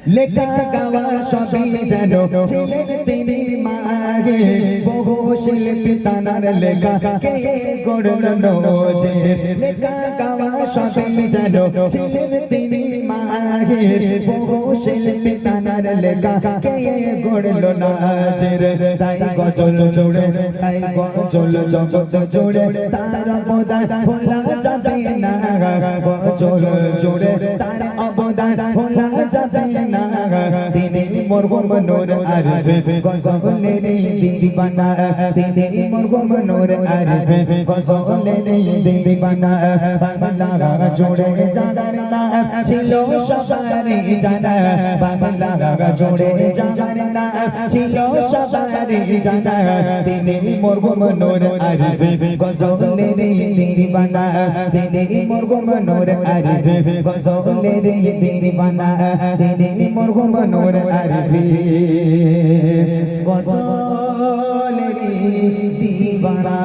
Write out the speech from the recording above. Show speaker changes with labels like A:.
A: লেখা গাওয়া সবই যেন ছিলেন তিনি মাগে বহু শিল্পী তানার লেখা কে গড়ল নজির লেখা গাওয়া সবই যেন ছিলেন তিনি মাগে বহু শিল্পী তানার লেখা কে গড়ল নজির তাই গজল জুড়ে তাই গজল জগৎ জুড়ে তার অবদান ভোলা যাবে না গজল জুড়ে তার অবদান ভোলা যাবে না তিনি মরহুম নূর আরিফ গজলের দিবানা তিনি মরহুম নূর আরিফ গজলের দিবানা বাংলা জুড়ে জানার না ছিল সবারই জানা বাংলা জুড়ে জানার না ছিল সবারই জানা তিনি মরহুম নূর আরিফ গজলের দিবানা তিনি মরহুম নূর আরিফ গজলের দিবানা তিনি মরহুম নূর আরিফ গজলের দিবানা।